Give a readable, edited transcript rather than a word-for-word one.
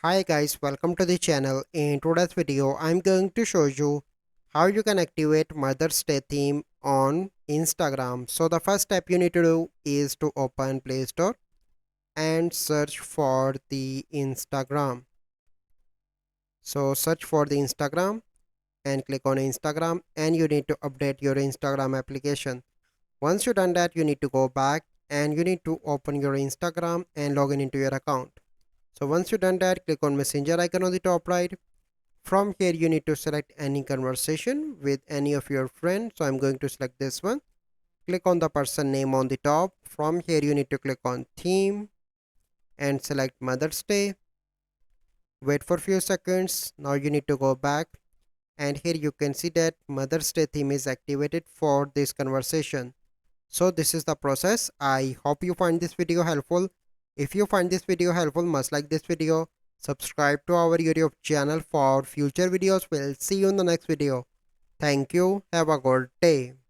Hi guys, welcome to the channel. In today's video, I'm going to show you how you can activate Mother's Day theme on Instagram. So the first step you need to do is to open Play Store and search for the Instagram. So search for the Instagram and click on Instagram, and you need to update your Instagram application. Once you done that, you need to go back and you need to open your Instagram and log in into your account. So once you done that, click on messenger icon on the top right. From here you need to select any conversation with any of your friends. So I'm going to select this one. Click on the person name on the top. From here you need to click on theme and select Mother's Day. Wait for few seconds. Now you need to go back, and here you can see that Mother's Day theme is activated for this conversation. So this is the process. I hope you find this video helpful. If you find this video helpful, must like this video, subscribe to our YouTube channel for future videos. We'll see you in the next video. Thank you. Have a good day.